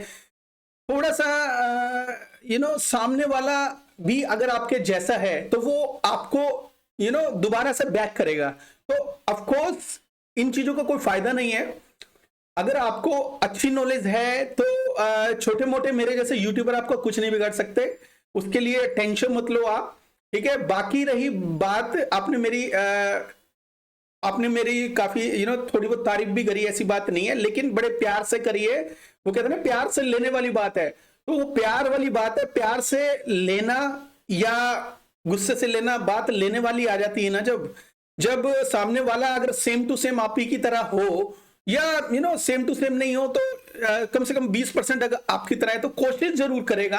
थोड़ा सा सामने वाला भी अगर आपके जैसा है तो वो आपको दोबारा से बैक करेगा। तो ऑफ कोर्स इन चीजों का कोई फायदा नहीं है। अगर आपको अच्छी नॉलेज है तो छोटे मोटे मेरे जैसे यूट्यूबर आपको कुछ नहीं बिगाड़ सकते, उसके लिए टेंशन मत लो आप। ठीक है, बाकी रही बात, आपने मेरी काफी थोड़ी बहुत तारीफ भी करी, ऐसी बात नहीं है, लेकिन बड़े प्यार से करिए। वो कहते हैं ना प्यार से लेने वाली बात है, तो वो प्यार वाली बात है। प्यार से लेना या गुस्से से लेना, बात लेने वाली आ जाती है ना जब जब सामने वाला अगर सेम टू सेम आप ही की तरह हो, या सेम टू सेम नहीं हो तो कम से कम 20% अगर आपकी तरह है तो कोशिश जरूर करेगा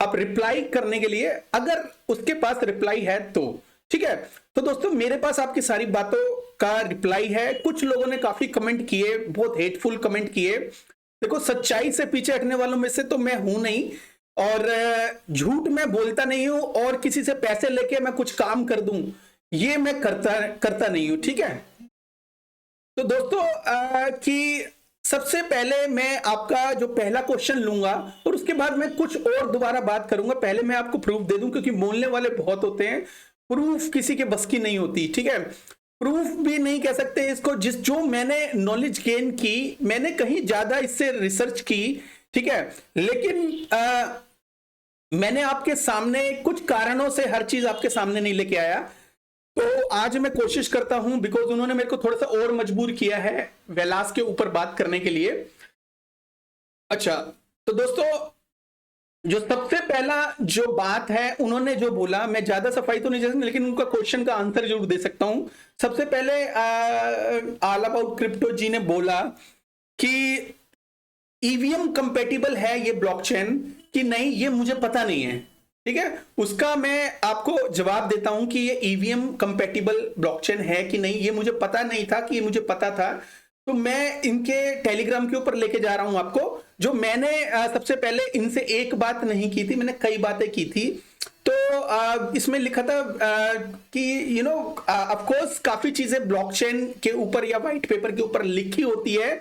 आप रिप्लाई करने के लिए, अगर उसके पास रिप्लाई है तो। ठीक है, तो दोस्तों मेरे पास आपकी सारी बातों का रिप्लाई है। कुछ लोगों ने काफी कमेंट किए, बहुत हेटफुल कमेंट किए। देखो, सच्चाई से पीछे हटने वालों में से तो मैं हूं नहीं, और झूठ मैं बोलता नहीं हूं, और किसी से पैसे लेके मैं कुछ काम कर दूं ये मैं करता करता नहीं हूं। ठीक है, तो दोस्तों कि सबसे पहले मैं आपका जो पहला क्वेश्चन लूंगा और उसके बाद मैं कुछ और दोबारा बात करूंगा। पहले मैं आपको प्रूफ दे दूं, क्योंकि बोलने वाले बहुत होते हैं, प्रूफ किसी के बस की नहीं होती। ठीक है, प्रूफ भी नहीं कह सकते इसको, जो मैंने नॉलेज गेन की, मैंने कहीं ज्यादा इससे रिसर्च की। ठीक है, लेकिन मैंने आपके सामने कुछ कारणों से हर चीज आपके सामने नहीं लेके आया। तो आज मैं कोशिश करता हूं, बिकॉज उन्होंने मेरे को थोड़ा सा और मजबूर किया है वेलास के ऊपर बात करने के लिए। अच्छा, तो दोस्तों जो सबसे पहला जो बात है, उन्होंने जो बोला, मैं ज्यादा सफाई तो नहीं दे सकता लेकिन उनका क्वेश्चन का आंसर जरूर दे सकता हूं। सबसे पहले ऑल अबाउट क्रिप्टो जी ने बोला कि ईवीएम कंपेटिबल है ये ब्लॉकचेन कि नहीं, ये मुझे पता नहीं है। ठीक है, उसका मैं आपको जवाब देता हूं कि ये ईवीएम कंपेटिबल ब्लॉकचेन है कि नहीं, ये मुझे पता नहीं था कि ये मुझे पता था। तो मैं इनके टेलीग्राम के ऊपर लेके जा रहा हूं आपको। जो मैंने सबसे पहले इनसे एक बात नहीं की थी, मैंने कई बातें की थी। तो इसमें लिखा था कि ऑफ कोर्स काफी चीजें ब्लॉकचेन के ऊपर या व्हाइट पेपर के ऊपर लिखी होती है।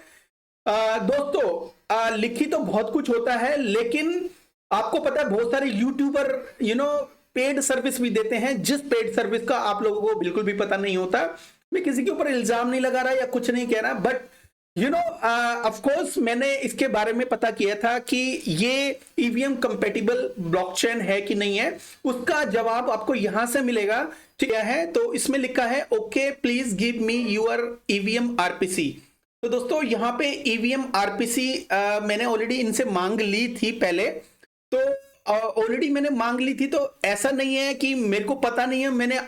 दोस्तों लिखी तो बहुत कुछ होता है, लेकिन आपको पता है बहुत सारे यूट्यूबर पेड सर्विस भी देते हैं, जिस पेड सर्विस का आप लोगों को बिल्कुल भी पता नहीं होता। मैं किसी के ऊपर इल्जाम नहीं लगा रहा या कुछ नहीं कह रहा, बट ऑफ कोर्स मैंने इसके बारे में पता किया था कि ये ईवीएम कंपेटिबल ब्लॉकचेन है कि नहीं है। उसका जवाब आपको यहां से मिलेगा। ठीक है, तो इसमें लिखा है okay please give me your EVM RPC. तो दोस्तों यहाँ पे ईवीएम आरपीसी मैंने ऑलरेडी इनसे मांग ली थी पहले। तो ऑलरेडी मैंने मांग ली थी, तो ऐसा नहीं है कि मेरे को पता नहीं है, मैंने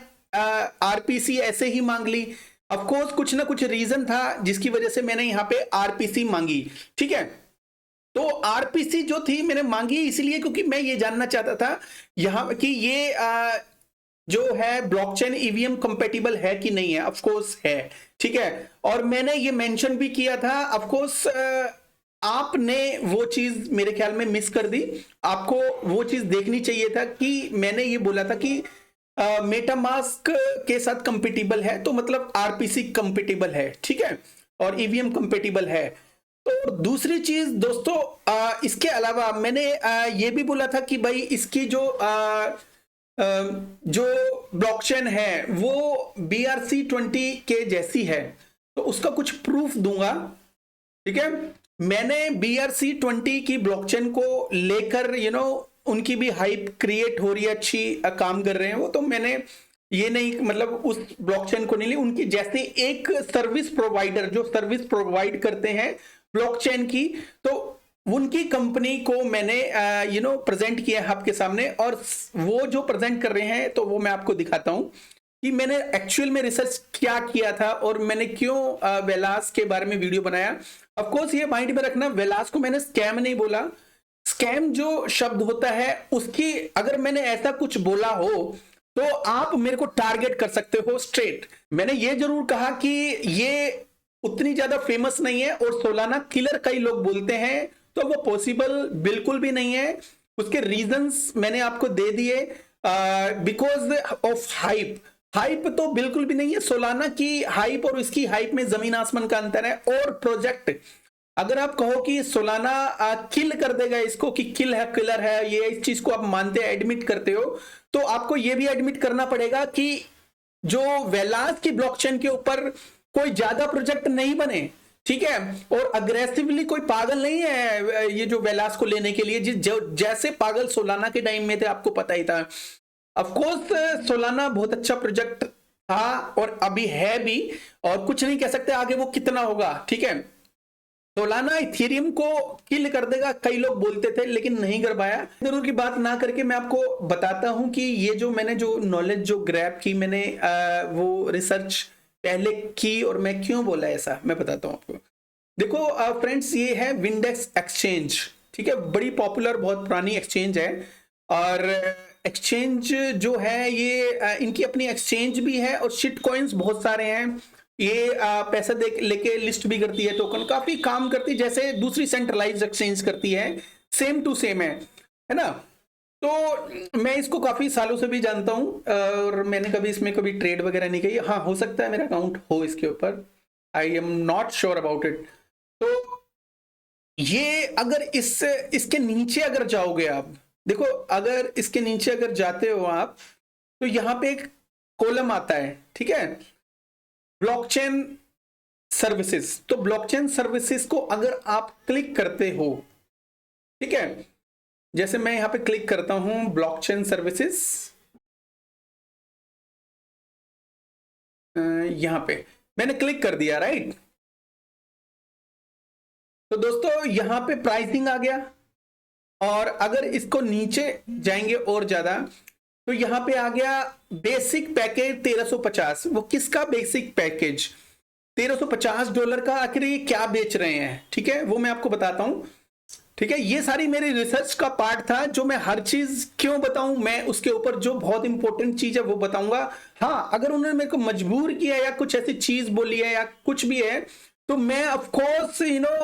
आरपीसी ऐसे ही मांग ली। ऑफ कोर्स कुछ ना कुछ रीजन था जिसकी वजह से मैंने यहाँ पे आरपीसी मांगी। ठीक है, तो आरपीसी जो थी मैंने मांगी इसलिए क्योंकि मैं ये जानना चाहता था यहाँ कि ये जो है ब्लॉकचेन ईवीएम कंपेटिबल है कि नहीं है। ऑफ कोर्स है। ठीक है, और मैंने ये मेंशन भी किया था। ऑफ कोर्स आपने वो चीज मेरे ख्याल में मिस कर दी, आपको वो चीज देखनी चाहिए था कि मैंने ये बोला था कि मेटामास्क के साथ कंपेटिबल है, तो मतलब आरपीसी कंपेटिबल है। ठीक है, और ईवीएम कंपेटिबल है। तो दूसरी चीज दोस्तों इसके अलावा मैंने ये भी बोला था कि भाई इसकी जो ब्लॉकचेन है वो BRC-20 के जैसी है, तो उसका कुछ प्रूफ दूंगा। ठीक है, मैंने BRC-20 की ब्लॉकचेन को लेकर उनकी भी हाइप क्रिएट हो रही है, अच्छी काम कर रहे हैं वो, तो मैंने ये नहीं मतलब उस ब्लॉकचेन को नहीं ली, उनकी जैसे एक सर्विस प्रोवाइडर जो सर्विस प्रोवाइड करते हैं ब्लॉकचेन की, तो उनकी कंपनी को मैंने प्रेजेंट किया है आपके सामने। और वो जो प्रेजेंट कर रहे हैं तो वो मैं आपको दिखाता हूं कि मैंने एक्चुअल में रिसर्च क्या किया था और मैंने क्यों वेलास के बारे में वीडियो बनाया। ऑफ कोर्स ये माइंड में रखना, वेलास को मैंने स्कैम नहीं बोला। स्कैम जो शब्द होता है उसकी अगर मैंने ऐसा कुछ बोला हो तो आप मेरे को टारगेट कर सकते हो स्ट्रेट। मैंने ये जरूर कहा कि ये उतनी ज्यादा फेमस नहीं है और सोलाना किलर कई लोग बोलते हैं, तो वो पॉसिबल बिल्कुल भी नहीं है। उसके रीजंस मैंने आपको दे दिए, बिकॉज ऑफ हाइप। हाइप तो बिल्कुल भी नहीं है, सोलाना की हाइप और इसकी हाइप में जमीन आसमान का अंतर है। और प्रोजेक्ट अगर आप कहो कि सोलाना किल कर देगा इसको, कि किल है, किलर है, ये इस चीज को आप मानते हैं, एडमिट करते हो, तो आपको ये भी एडमिट करना पड़ेगा कि जो वेलास की ब्लॉकचेन के ऊपर कोई ज्यादा प्रोजेक्ट नहीं बने, ठीक है, और अग्रेसिवली कोई पागल नहीं है ये जो वेलास को लेने के लिए, जो जैसे पागल सोलाना के टाइम में थे, आपको पता ही था। ऑफ कोर्स सोलाना बहुत अच्छा प्रोजेक्ट था और अभी है भी, और कुछ नहीं कह सकते आगे वो कितना होगा, ठीक है। सोलाना इथेरियम को किल कर देगा कई लोग बोलते थे, लेकिन नहीं कर पाया। जरूर की बात ना करके मैं आपको बताता हूं कि ये जो मैंने जो नॉलेज जो ग्रैब की, मैंने वो रिसर्च पहले की, और मैं क्यों बोला ऐसा मैं बताता हूं आपको। देखो फ्रेंड्स, ये है विंडेक्स एक्सचेंज, ठीक है, बड़ी पॉपुलर बहुत पुरानी एक्सचेंज है। और एक्सचेंज जो है ये इनकी अपनी एक्सचेंज भी है, और शिट कॉइन्स बहुत सारे हैं। ये पैसा दे लेके लिस्ट भी करती है, टोकन काफी काम करती है जैसे दूसरी सेंट्रलाइज्ड एक्सचेंज करती है, सेम टू सेम है ना। तो मैं इसको काफी सालों से भी जानता हूं, और मैंने कभी इसमें कभी ट्रेड वगैरह नहीं की। हाँ, हो सकता है मेरा अकाउंट हो इसके ऊपर, I am not sure about it. तो ये अगर इसके नीचे अगर जाओगे आप, देखो अगर इसके नीचे अगर जाते हो आप, तो यहां पे एक कॉलम आता है, ठीक है, ब्लॉकचेन सर्विसेज। तो ब्लॉकचेन सर्विसेज को अगर आप क्लिक करते हो, ठीक है, जैसे मैं यहां पे क्लिक करता हूं ब्लॉकचेन सर्विसेज, यहां पे मैंने क्लिक कर दिया, राइट। तो दोस्तों यहां पे प्राइसिंग आ गया, और अगर इसको नीचे जाएंगे और ज्यादा, तो यहां पे आ गया बेसिक पैकेज 1350। वो किसका बेसिक पैकेज? $1350 का। आखिर ये क्या बेच रहे हैं, ठीक है, वो मैं आपको बताता हूं, ठीक है। ये सारी मेरी रिसर्च का पार्ट था, जो मैं हर चीज क्यों बताऊं, मैं उसके ऊपर जो बहुत इंपॉर्टेंट चीज है वो बताऊंगा। हाँ, अगर उन्होंने मेरे को मजबूर किया या कुछ ऐसी चीज बोली है या कुछ भी है, तो मैं ऑफ कोर्स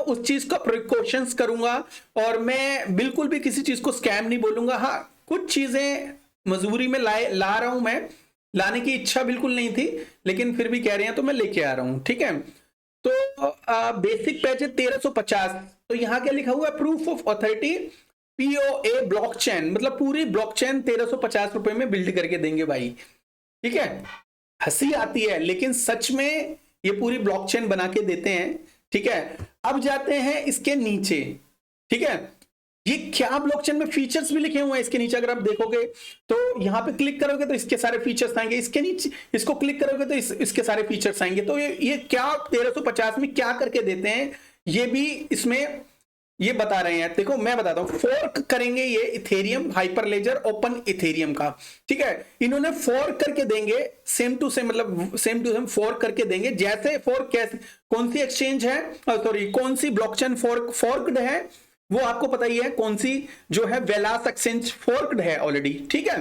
उस चीज का प्रिकॉशंस करूंगा, और मैं बिल्कुल भी किसी चीज को स्कैम नहीं बोलूंगा। हाँ, कुछ चीजें मजबूरी में ला रहा हूं, मैं लाने की इच्छा बिल्कुल नहीं थी, लेकिन फिर भी कह रहे हैं तो मैं लेके आ रहा हूं, ठीक है। तो बेसिक पैच है 1350। तो यहां क्या लिखा हुआ है? Proof of authority POA blockchain, मतलब पूरी ब्लॉकचेन 1350 में बिल्ड करके देंगे भाई, ठीक है। हंसी आती है, लेकिन सच में ये पूरी ब्लॉकचेन बना के देते हैं, ठीक है। अब जाते हैं इसके नीचे, ठीक है। ये क्या ब्लॉकचेन में फीचर्स भी लिखे हुए हैं इसके नीचे, अगर आप देखोगे तो यहां पे क्लिक करोगे तो इसके सारे फीचर्स आएंगे, इसके नीचे इसको क्लिक करोगे तो इसके सारे फीचर्स आएंगे। तो ये क्या 1350 में क्या करके देते हैं, ये भी इसमें ये बता रहे हैं। देखो मैं बताता हूं, फोर्क करेंगे ये इथेरियम हाइपरलेजर ओपन इथेरियम का, ठीक है। इन्होंने फोर्क करके देंगे सेम टू सेम, मतलब सेम टू सेम फोर्क करके देंगे। जैसे फोर्क कैसे, कौन सी एक्सचेंज है, सॉरी कौन सी ब्लॉकचेन फोर्कड है, वो आपको पता ही है, कौन सी जो है वेलास एक्सचेंज फोर्कड है ऑलरेडी, ठीक है।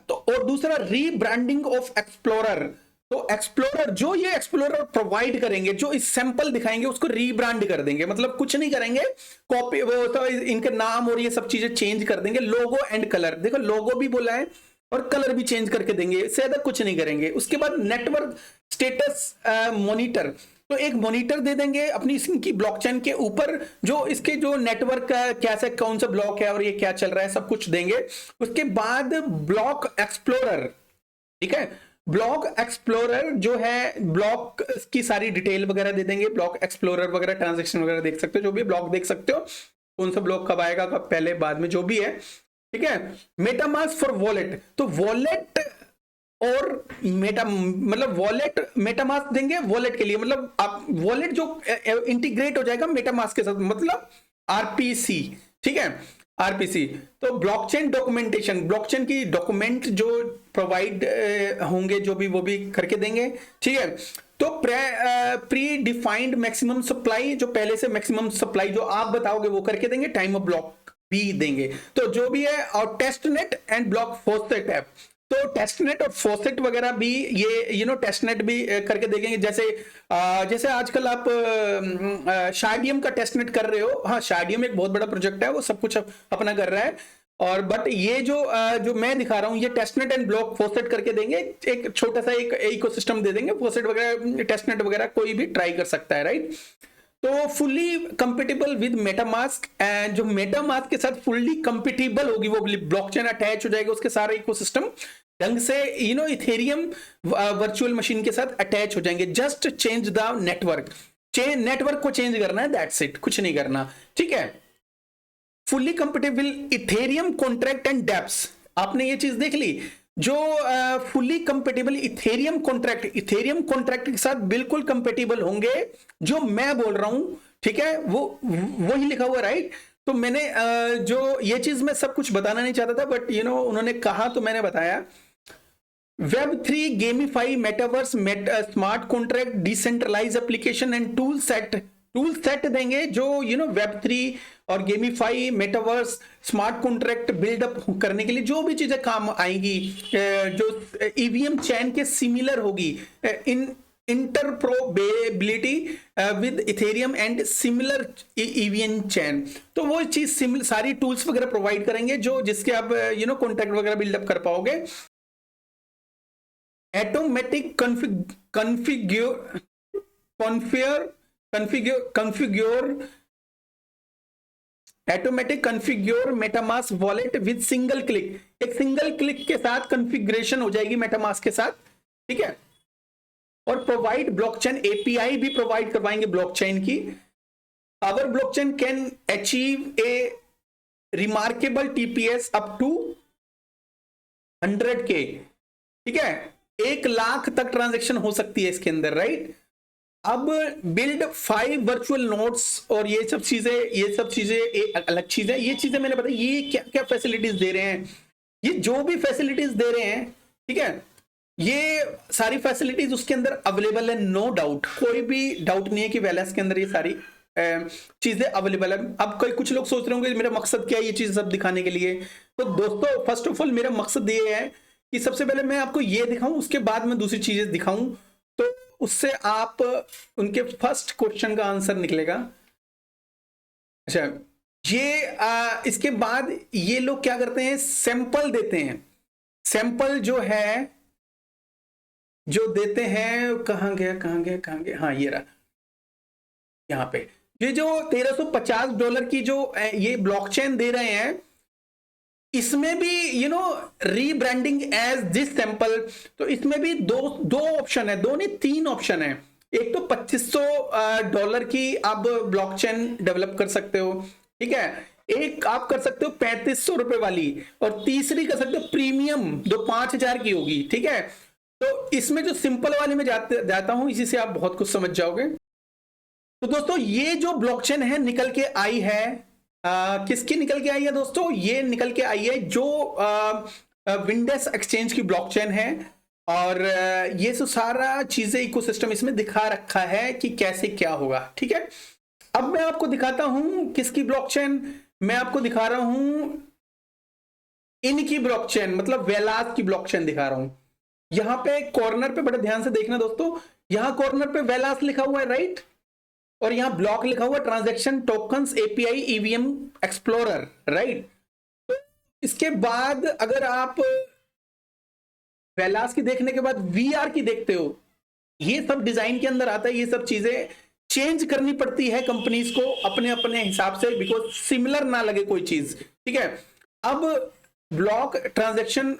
तो और दूसरा रीब्रांडिंग ऑफ एक्सप्लोरर। तो एक्सप्लोरर जो ये एक्सप्लोरर प्रोवाइड करेंगे, जो इस सैंपल दिखाएंगे उसको रीब्रांड कर देंगे, मतलब कुछ नहीं करेंगे, कॉपी वो तो इनके नाम और ये सब चीजें चेंज कर देंगे, लोगो एंड कलर। देखो लोगो भी बोला है और कलर भी चेंज करके देंगे, इससे ज्यादा कुछ नहीं करेंगे। उसके बाद नेटवर्क स्टेटस मॉनिटर, तो एक मॉनिटर दे देंगे अपनी इनकी ब्लॉकचेन के ऊपर, जो इसके जो नेटवर्क का कैसे कौन सा ब्लॉक है और ये क्या चल रहा है सब कुछ देंगे। उसके बाद ब्लॉक एक्सप्लोरर, ठीक है, ब्लॉक एक्सप्लोरर जो है ब्लॉक की सारी डिटेल वगैरह दे देंगे, ब्लॉक एक्सप्लोरर वगैरह ट्रांजैक्शन वगैरह देख सकते हो, जो भी ब्लॉक देख सकते हो, कौन सा ब्लॉक कब आएगा, कब पहले बाद में, जो भी है, ठीक है। मेटामास्क फॉर वॉलेट, तो वॉलेट और मतलब वॉलेट मेटामास्क देंगे वॉलेट के लिए, मतलब आप वॉलेट जो इंटीग्रेट हो जाएगा मेटामास्क के साथ, मतलब आरपीसी, ठीक है, आरपीसी। तो ब्लॉकचेन डॉक्यूमेंटेशन, ब्लॉकचेन की डॉक्यूमेंट जो प्रोवाइड होंगे जो भी, वो भी करके देंगे, ठीक है। तो प्री डिफाइंड मैक्सिमम सप्लाई, जो पहले से मैक्सिमम सप्लाई जो आप बताओगे वो करके देंगे, टाइम ऑफ ब्लॉक भी देंगे, तो जो भी है। और टेस्टनेट एंड ब्लॉक फोर्सेट ऐप, तो टेस्टनेट और फोसेट वगैरह भी ये टेस्टनेट भी करके देखेंगे। जैसे आजकल आप शार्डियम का टेस्टनेट कर रहे हो, हाँ शार्डियम एक बहुत बड़ा प्रोजेक्ट है, वो सब कुछ अपना कर रहा है, और बट ये जो मैं दिखा रहा हूँ, ये टेस्टनेट एंड ब्लॉक फोसेट करके देंगे, एक छोटा सा एक इकोसिस्टम दे देंगे, फोसेट वगैरह टेस्टनेट वगैरह कोई भी ट्राई कर सकता है, राइट। तो fully compatible with MetaMask, and जो मेटामास्क के साथ फुल्ली कंपेटेबल होगी, वो ब्लॉकचेन अटैच हो जाएगा उसके सारे इकोसिस्टम ढंग से, इथेरियम वर्चुअल मशीन के साथ अटैच हो जाएंगे। Just change the network, network को चेंज करना है, दैट्स इट, कुछ नहीं करना, ठीक है। Fully compatible Ethereum contract and dapps, आपने ये चीज देख ली, जो फुल्ली कंपेटेबल इथेरियम कॉन्ट्रैक्ट के साथ बिल्कुल कंपेटेबल होंगे, जो मैं बोल रहा हूं, ठीक है, वो ही लिखा हुआ, राइट। तो मैंने जो ये चीज मैं सब कुछ बताना नहीं चाहता था, बट उन्होंने कहा तो मैंने बताया। Web3 gamify metaverse smart contract decentralize application and tool set देंगे, जो Web3 और gamify metaverse smart contract buildup करने के लिए जो भी चीजें काम आएंगी, जो ईवीएम चैन के सिमिलर होगी, in interoperability with Ethereum and similar EVM chain, तो वो चीज सारी टूल्स वगैरह प्रोवाइड करेंगे, जो जिसके आप कॉन्ट्रैक्ट वगैरह बिल्डअप कर पाओगे। Automatic configure MetaMask wallet with single click, एक सिंगल क्लिक के साथ कॉन्फ़िगरेशन हो जाएगी मेटामास्क के साथ, ठीक है। और प्रोवाइड ब्लॉकचेन एपीआई भी प्रोवाइड करवाएंगे ब्लॉकचेन की। Our blockchain can achieve a remarkable TPS up to 100K, ठीक है, 1 लाख तक ट्रांजैक्शन हो सकती है इसके अंदर, राइट। अब बिल्ड 5 वर्चुअल नोड्स, और ये सब चीजें एक अलग चीज है। ये चीजें मैंने बताई, ये क्या क्या फैसिलिटीज दे रहे हैं, ये जो भी फैसिलिटीज दे रहे हैं, ठीक है, ये सारी फैसिलिटीज उसके अंदर अवेलेबल है, नो डाउट, कोई भी डाउट नहीं है कि वेलास के अंदर ये सारी चीजें अवेलेबल है। अब कुछ लोग सोच रहे होंगे मेरा मकसद क्या है ये चीज सब दिखाने के लिए। तो दोस्तों, फर्स्ट ऑफ ऑल मेरा मकसद ये है कि सबसे पहले मैं आपको ये दिखाऊं, उसके बाद मैं दूसरी चीजें दिखाऊं, तो उससे आप उनके फर्स्ट क्वेश्चन का आंसर निकलेगा। अच्छा, ये इसके बाद ये लोग क्या करते हैं, सैंपल देते हैं। सैंपल जो है, जो देते हैं, कहां गया, हाँ ये रहा, यहां पे, ये जो $1350 की जो ये ब्लॉकचेन दे रहे हैं, इसमें भी रीब्रांडिंग एज दिस सैंपल, तो इसमें भी दो ऑप्शन है, दो नहीं 3 ऑप्शन है। एक तो $2500 की आप ब्लॉकचेन डेवलप कर सकते हो, ठीक है, एक आप कर सकते हो ₹3500 वाली, और तीसरी कर सकते हो प्रीमियम, जो 5000 की होगी, ठीक है। तो इसमें जो सिंपल वाले में जाता हूं, इसी से आप बहुत कुछ समझ जाओगे। तो दोस्तों, ये जो ब्लॉकचेन है निकल के आई है, किसकी निकल के आई है दोस्तों, ये निकल के आई है जो विंडेक्स एक्सचेंज की ब्लॉकचेन है, और ये तो सारा चीजें इकोसिस्टम इसमें दिखा रखा है कि कैसे क्या होगा, ठीक है। अब मैं आपको दिखाता हूं किसकी ब्लॉकचेन, मैं आपको दिखा रहा हूं इनकी ब्लॉकचेन, मतलब वेलास की ब्लॉकचेन दिखा रहा हूं। यहां पे कॉर्नर पे बड़े ध्यान से देखना दोस्तों, यहां कॉर्नर पे वेलास लिखा हुआ है, राइट, और यहां ब्लॉक लिखा हुआ transaction tokens API EVM explorer, right. तो इसके बाद अगर आप वेलास की देखने के बाद वीआर की देखते हो, ये सब डिजाइन के अंदर आता है, ये सब चीजें चेंज करनी पड़ती है कंपनीज को अपने अपने हिसाब से, बिकॉज सिमिलर ना लगे कोई चीज, ठीक है। अब block transaction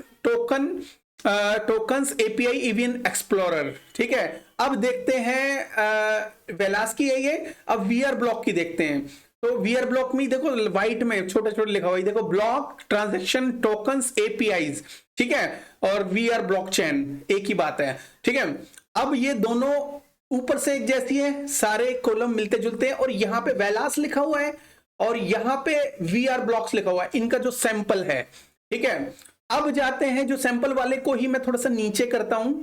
tokens API EVM explorer, ठीक है। अब देखते हैं वेलास की है ये, अब वीआर ब्लॉक की देखते हैं। तो वीआर ब्लॉक में देखो व्हाइट में छोटे छोटे लिखा हुआ है, देखो ब्लॉक ट्रांजैक्शन टोकन्स एपीआईज, ठीक है, और वीआर ब्लॉकचेन एक ही बात है, ठीक है। अब ये दोनों ऊपर से एक जैसी है, सारे कॉलम मिलते जुलते हैं, और यहां पे वेलास लिखा हुआ है और यहां पे वीआर ब्लॉक्स लिखा हुआ है, इनका जो सैंपल है, ठीक है। अब जाते हैं जो सैंपल वाले को ही मैं थोड़ा सा नीचे करता हूं,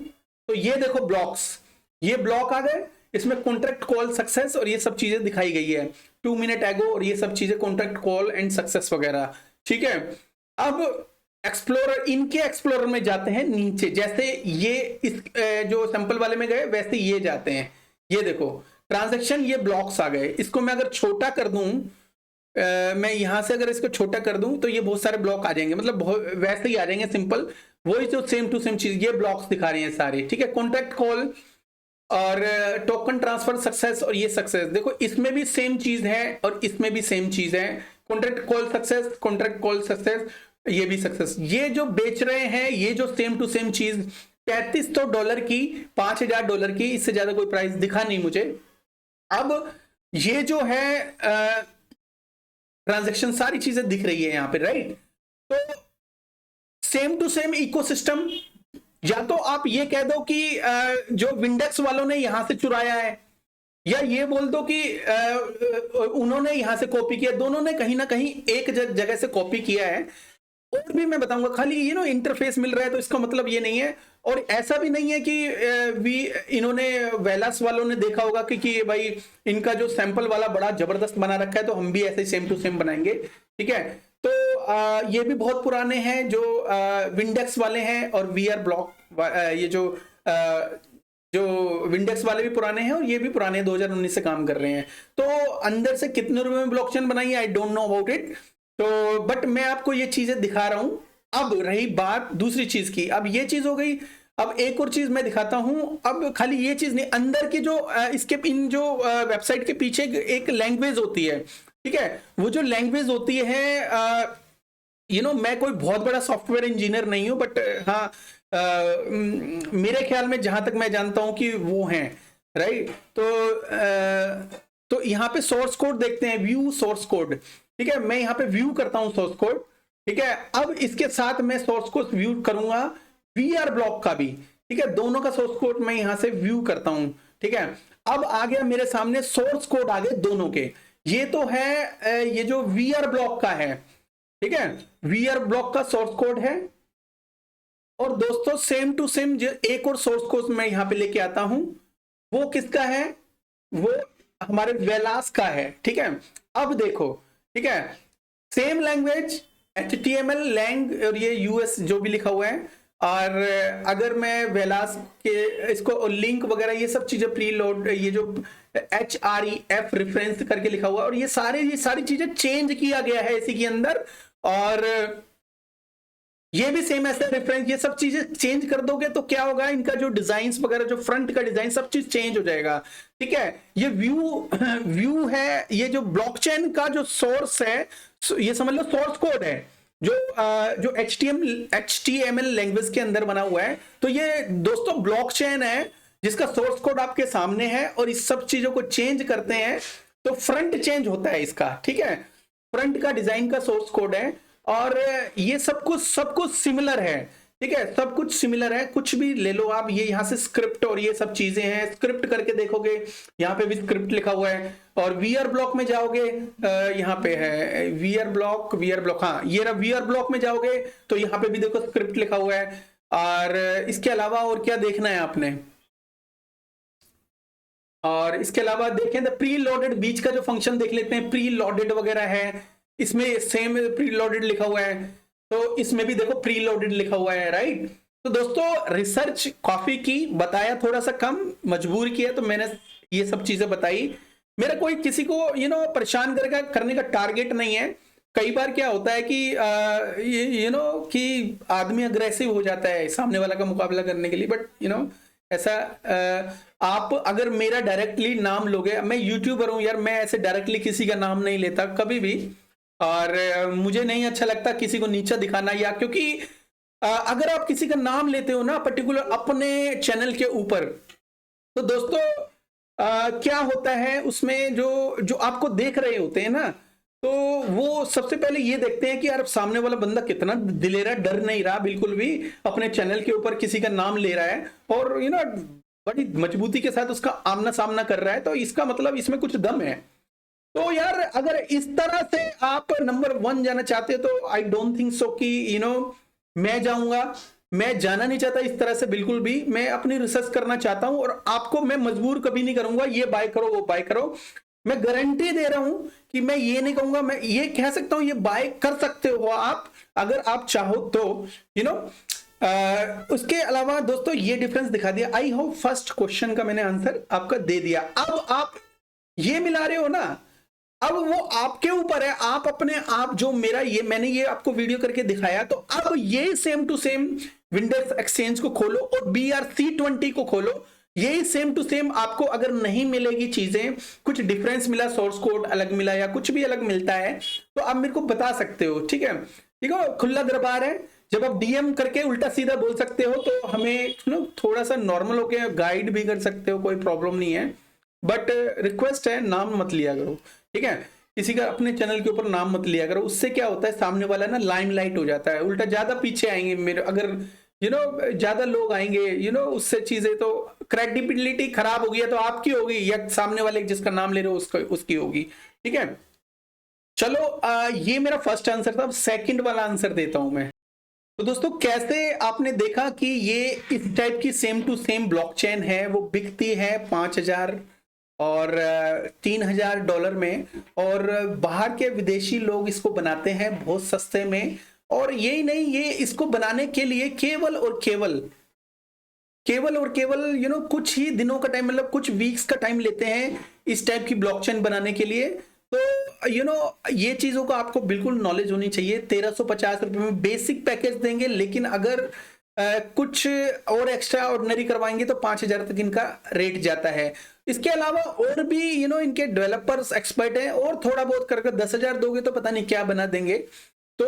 तो ये देखो ब्लॉक्स, ये ब्लॉक आ गए, इसमें कॉन्ट्रैक्ट कॉल सक्सेस और ये सब चीजें दिखाई गई है 2 मिनट एगो, और ये सब चीजें कॉन्ट्रैक्ट कॉल एंड सक्सेस वगैरह, ठीक है। अब एक्सप्लोरर, इनके एक्सप्लोरर में जाते हैं नीचे, जैसे ये इस जो सैंपल वाले में गए वैसे ये जाते हैं। ये देखो ट्रांजैक्शन, ये ब्लॉक्स आ गए, इसको मैं अगर छोटा कर दूं, मैं यहां से अगर इसको छोटा कर दूं तो ये बहुत सारे ब्लॉक आ जाएंगे, मतलब वैसे ही आ जाएंगे सिंपल, वही जो सेम टू सेम चीज, ये ब्लॉक्स दिखा रहे हैं सारे, ठीक है। कॉन्ट्रैक्ट कॉल और टोकन ट्रांसफर सक्सेस और ये सक्सेस, देखो इसमें भी सेम चीज है और इसमें भी सेम चीज है। Contract call success, contract call success, ये भी सक्सेस। ये जो बेच रहे हैं ये जो सेम टू सेम चीज $3500 की, $5000 की, इससे ज्यादा कोई प्राइस दिखा नहीं मुझे। अब ये जो है ट्रांजैक्शन सारी चीजें दिख रही है यहाँ पे, राइट। तो सेम टू सेम इकोसिस्टम, या तो आप ये कह दो कि जो विंडेक्स वालों ने यहां से चुराया है, या ये बोल दो कि उन्होंने यहां से कॉपी किया। दोनों ने कहीं ना कहीं एक जगह से कॉपी किया है। और भी मैं बताऊंगा, खाली इंटरफेस मिल रहा है तो इसका मतलब ये नहीं है। और ऐसा भी नहीं है कि इन्होंने वेलास वालों ने देखा होगा कि भाई इनका जो सैंपल वाला बड़ा जबरदस्त बना रखा है तो हम भी ऐसे सेम टू सेम बनाएंगे, ठीक है। तो ये भी बहुत पुराने हैं जो विंडेक्स वाले हैं, और वीआर ब्लॉक ये जो विंडेक्स वाले भी पुराने हैं और ये भी पुराने 2019 से काम कर रहे हैं। तो अंदर से कितने रुपए में ब्लॉकचेन बनाई, I don't know about it. तो बट मैं आपको ये चीजें दिखा रहा हूं। अब रही बात दूसरी चीज की, अब ये चीज हो गई। अब एक और चीज मैं दिखाता हूं। अब खाली ये चीज नहीं, अंदर की जो इसके इन जो वेबसाइट के पीछे एक लैंग्वेज होती है, ठीक है। वो जो लैंग्वेज होती है, मैं कोई बहुत बड़ा सॉफ्टवेयर इंजीनियर नहीं हूं, बट हाँ मेरे ख्याल में जहां तक मैं जानता हूं कि वो हैं, राइट। तो यहाँ पे सोर्स कोड देखते हैं, व्यू सोर्स कोड, ठीक है। मैं यहाँ पे व्यू करता हूं सोर्स कोड, ठीक है। अब इसके साथ मैं सोर्स कोड व्यू करूंगा वीआर ब्लॉक का भी, ठीक है। दोनों का सोर्स कोड मैं यहां से व्यू करता हूं, ठीक है। अब आ गया मेरे सामने सोर्स कोड आ गए दोनों के। ये तो है ये जो वीआर ब्लॉक का है, ठीक है। वीआर ब्लॉक का सोर्स कोड है। और दोस्तों सेम टू सेम एक और सोर्स कोड मैं यहां पे लेके आता हूं। वो किसका है? वो हमारे वेलास का है, ठीक है। अब देखो, ठीक है, सेम लैंग्वेज HTML लैंग और ये यूएस जो भी लिखा हुआ है। और अगर मैं वेलास के इसको लिंक वगैरह ये सब चीजें प्री लोड, ये जो HREF रेफरेंस करके लिखा हुआ है, और ये सारी चीजें चेंज किया गया है इसी के अंदर। और ये भी सेम ऐसा रेफरेंस, ये सब चीजें चेंज कर दोगे तो क्या होगा, इनका जो डिजाइन वगैरह, जो फ्रंट का डिजाइन, सब चीज चेंज हो जाएगा, ठीक है। ये व्यू है, ये जो ब्लॉकचेन का जो सोर्स है, ये समझ लो सोर्स कोड है जो HTML लैंग्वेज के अंदर बना हुआ है। तो ये दोस्तों ब्लॉकचेन है जिसका सोर्स कोड आपके सामने है, और इस सब चीजों को चेंज करते हैं तो फ्रंट चेंज होता है इसका, ठीक है। फ्रंट का डिजाइन का सोर्स कोड है, और ये सब कुछ सिमिलर है, ठीक है। सब कुछ सिमिलर है, कुछ भी ले लो आप। ये यहाँ से स्क्रिप्ट और ये सब चीजें हैं, स्क्रिप्ट करके देखोगे यहाँ पे भी स्क्रिप्ट लिखा हुआ है। और वीआर ब्लॉक में जाओगे, यहाँ पे है वीआर ब्लॉक, हाँ ये रहा वीआर ब्लॉक में जाओगे तो यहाँ पे भी देखो स्क्रिप्ट लिखा हुआ है। और इसके अलावा और क्या देखना है आपने? और इसके अलावा देखें तो प्री लोडेड बीच का जो फंक्शन देख लेते हैं, प्री लोडेड वगैरह है, इसमें सेम प्री लोडेड लिखा हुआ है। तो इसमें भी देखो प्री लोडेड लिखा हुआ है, राइट। तो दोस्तों रिसर्च काफी की, बताया थोड़ा सा कम, मजबूर किया तो मैंने ये सब चीजें बताई। मेरा कोई किसी को परेशान करने का टारगेट नहीं है। कई बार क्या होता है कि कि आदमी अग्रेसिव हो जाता है सामने वाला का मुकाबला करने के लिए, बट ऐसा आप अगर मेरा डायरेक्टली नाम लोगे, मैं यूट्यूबर हूं यार, मैं ऐसे डायरेक्टली किसी का नाम नहीं लेता कभी भी। और मुझे नहीं अच्छा लगता किसी को नीचा दिखाना, या क्योंकि अगर आप किसी का नाम लेते हो ना पर्टिकुलर अपने चैनल के ऊपर, तो दोस्तों क्या होता है उसमें जो आपको देख रहे होते हैं ना, तो वो सबसे पहले ये देखते हैं कि यार सामने वाला बंदा कितना दिलेरा, डर नहीं रहा बिल्कुल भी, अपने चैनल के ऊपर किसी का नाम ले रहा है और बड़ी मजबूती के साथ उसका आमना सामना कर रहा है, तो इसका मतलब इसमें कुछ दम है। तो यार अगर इस तरह से आप नंबर 1 जाना चाहते हो तो आई डोंट थिंक सो कि मैं जाऊंगा। मैं जाना नहीं चाहता इस तरह से बिल्कुल भी। मैं अपनी रिसर्च करना चाहता हूं, और आपको मैं मजबूर कभी नहीं करूंगा ये बाय करो वो बाय करो। मैं गारंटी दे रहा हूं कि मैं ये नहीं कहूंगा, मैं ये कह सकता हूं ये बाय कर सकते हो आप अगर आप चाहो तो, उसके अलावा दोस्तों ये डिफरेंस दिखा दिया। आई होप फर्स्ट क्वेश्चन का मैंने आंसर आपका दे दिया। अब आप ये मिला रहे हो ना, अब वो आपके ऊपर है, आप अपने आप जो मैंने ये आपको वीडियो करके दिखाया, तो अब ये same to same Windex exchange को खोलो और BRC20 को खोलो, यही सेम टू सेम आपको अगर नहीं मिलेगी चीजें, कुछ डिफरेंस मिला, सोर्स कोड अलग मिला या कुछ भी अलग मिलता है, तो आप मेरे को बता सकते हो, ठीक है। ठीक है, खुला दरबार है, जब आप डीएम करके उल्टा सीधा बोल सकते हो तो हमें थोड़ा सा नॉर्मल होके गाइड भी कर सकते हो, कोई प्रॉब्लम नहीं है। बट रिक्वेस्ट है, नाम मत लिया करो, ठीक है। किसी का अपने चैनल के ऊपर नाम मत लिया करो, उससे क्या होता है सामने वाला ना लाइमलाइट हो जाता है, उल्टा ज्यादा पीछे आएंगे मेरे, अगर ज्यादा लोग आएंगे उससे चीजें तो क्रेडिबिलिटी खराब होगी, या तो आपकी होगी या सामने वाले जिसका नाम ले रहे हो उसकी होगी, ठीक है। चलो ये मेरा फर्स्ट आंसर था। सेकंड वाला आंसर देता हूं मैं। तो दोस्तों, कैसे आपने देखा कि ये इस टाइप की सेम टू सेम ब्लॉकचेन है, वो बिकती है 5,000 और $3,000 में, और बाहर के विदेशी लोग इसको बनाते हैं बहुत सस्ते में। और यही नहीं, ये इसको बनाने के लिए केवल और केवल कुछ ही दिनों का टाइम, मतलब कुछ वीक्स का टाइम लेते हैं इस टाइप की ब्लॉकचेन बनाने के लिए। तो ये चीजों का आपको बिल्कुल नॉलेज होनी चाहिए। 1,350 रुपए में बेसिक पैकेज देंगे, लेकिन अगर कुछ और एक्स्ट्रा ऑर्डिनरी करवाएंगे तो 5,000 तक इनका रेट जाता है। इसके अलावा और भी इनके डेवलपर्स एक्सपर्ट हैं, और थोड़ा बहुत करके 10,000 दोगे तो पता नहीं क्या बना देंगे। तो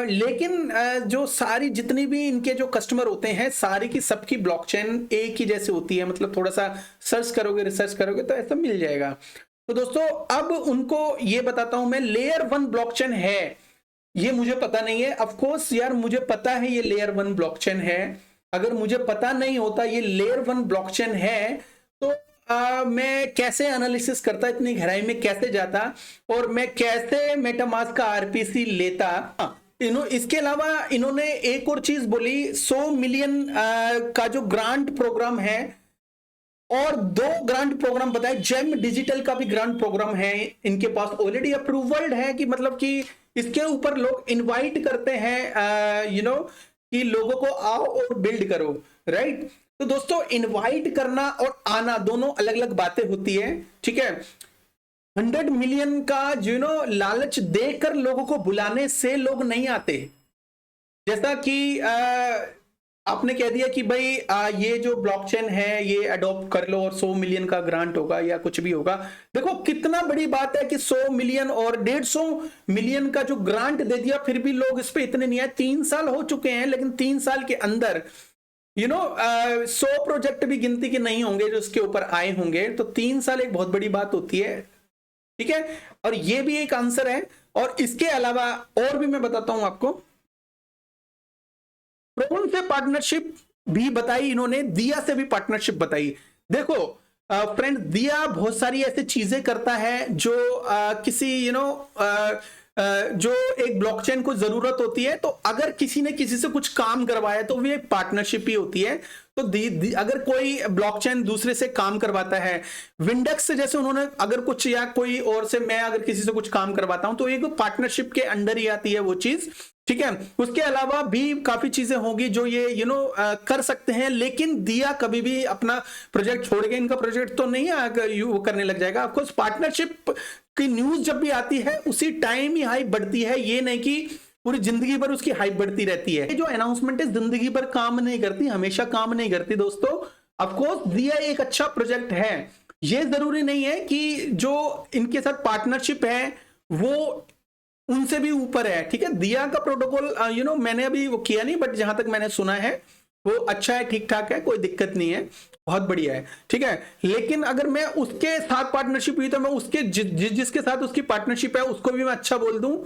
लेकिन जो सारी जितनी भी इनके जो कस्टमर होते हैं, सारी की सबकी ब्लॉकचेन एक ही जैसे होती है, मतलब थोड़ा सा सर्च करोगे, रिसर्च करोगे तो ऐसा मिल जाएगा। तो दोस्तों, अब उनको ये बताता हूं मैं, लेयर 1 ब्लॉकचेन है, ये मुझे पता नहीं है। ऑफ कोर्स यार, मुझे पता है ये लेयर 1 ब्लॉकचेन है। अगर मुझे पता नहीं होता ये लेयर 1 ब्लॉकचेन है, तो मैं कैसे एनालिसिस करता, इतनी गहराई में कैसे जाता, और मैं कैसे मेटामास्क का आरपीसी लेता। इसके अलावा इन्होंने एक और चीज बोली, 100 मिलियन का जो ग्रांट प्रोग्राम है, और 2 ग्रांट प्रोग्राम बताए। जेम डिजिटल का भी ग्रांट प्रोग्राम है इनके पास, ऑलरेडी अप्रूवल्ड है, कि मतलब कि इसके ऊपर लोग इनवाइट करते हैं कि लोगों को आओ और बिल्ड करो, राइट। तो दोस्तों, इनवाइट करना और आना दोनों अलग अलग बातें होती है, ठीक है। 100 मिलियन का लालच देकर लोगों को बुलाने से लोग नहीं आते। जैसा कि आपने कह दिया कि भाई ये जो ब्लॉकचेन है ये अडॉप्ट कर लो और 100 मिलियन का ग्रांट होगा या कुछ भी होगा। देखो कितना बड़ी बात है कि 100 मिलियन और 150 मिलियन का जो ग्रांट दे दिया, फिर भी लोग इस पे इतने नहीं आए। 3 साल हो चुके हैं, लेकिन 3 साल के अंदर 100 प्रोजेक्ट भी गिनती के नहीं होंगे जो इसके ऊपर आए होंगे। तो 3 साल एक बहुत बड़ी बात होती है, ठीक है। और ये भी एक आंसर है। और इसके अलावा और भी मैं बताता हूं आपको, ट्रोन से पार्टनरशिप भी बताई इन्होंने, दिया से भी पार्टनरशिप बताई। देखो फ्रेंड, दिया बहुत सारी ऐसी चीजें करता है जो किसी जो एक ब्लॉकचेन को जरूरत होती है। तो अगर किसी ने किसी से कुछ काम करवाया तो वो एक पार्टनरशिप ही होती है। तो अगर कोई ब्लॉकचेन दूसरे से काम करवाता है, विंडेक्स से जैसे उन्होंने अगर कुछ, या कोई और से मैं अगर किसी से कुछ काम करवाता हूं, तो एक पार्टनरशिप के अंडर ही आती है वो चीज, ठीक है। उसके अलावा भी काफी चीजें होंगी जो ये कर सकते हैं, लेकिन दिया कभी भी अपना प्रोजेक्ट छोड़ के इनका प्रोजेक्ट तो नहीं वो करने लग जाएगा। ऑफकोर्स पार्टनरशिप की न्यूज जब भी आती है उसी टाइम ही हाइप बढ़ती है, ये नहीं कि पूरी जिंदगी भर उसकी हाइप बढ़ती रहती है। जो अनाउंसमेंट है जिंदगी भर काम नहीं करती, हमेशा काम नहीं करती दोस्तों। ऑफकोर्स दिया एक अच्छा प्रोजेक्ट है, ये जरूरी नहीं है कि जो इनके साथ पार्टनरशिप है वो उनसे भी ऊपर है, ठीक है। दिया का प्रोटोकॉल मैंने अभी वो किया नहीं, बट जहां तक मैंने सुना है वो अच्छा है, ठीक ठाक है, कोई दिक्कत नहीं है, बहुत बढ़िया है, ठीक है। लेकिन अगर मैं उसके साथ पार्टनरशिप हुई तो मैं उसके जिसके साथ उसकी पार्टनरशिप है उसको भी मैं अच्छा बोल दूं,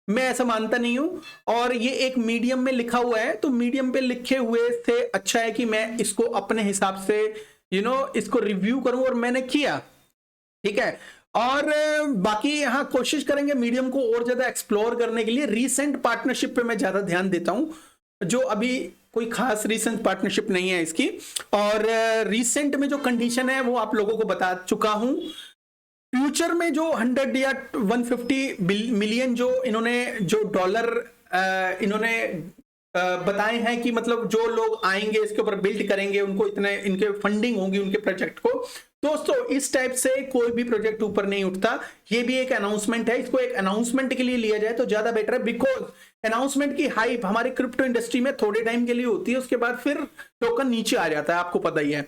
मैं ऐसा मानता नहीं हूं। और ये एक मीडियम में लिखा हुआ है, तो मीडियम पे लिखे हुए से अच्छा है कि मैं इसको अपने हिसाब से इसको रिव्यू करूं, और मैंने किया, ठीक है। और बाकी यहां कोशिश करेंगे मीडियम को और ज्यादा एक्सप्लोर करने के लिए। रीसेंट पार्टनरशिप पे मैं ज्यादा ध्यान देता हूं, जो अभी कोई खास रीसेंट पार्टनरशिप नहीं है इसकी। और रीसेंट में जो कंडीशन है वो आप लोगों को बता चुका हूं। फ्यूचर में जो 100 या 150 मिलियन जो इन्होंने जो डॉलर इन्होंने बताए हैं कि मतलब जो लोग आएंगे इसके ऊपर बिल्ड करेंगे, उनको इतने इनके फंडिंग होगी उनके प्रोजेक्ट को। दोस्तों इस टाइप से कोई भी प्रोजेक्ट ऊपर नहीं उठता, ये भी एक अनाउंसमेंट है, इसको एक अनाउंसमेंट के लिए लिया जाए तो ज्यादा बेटर है। बिकॉज अनाउंसमेंट की हाइप हमारे क्रिप्टो इंडस्ट्री में थोड़े टाइम के लिए होती है, उसके बाद फिर टोकन नीचे आ जाता है, आपको पता ही है।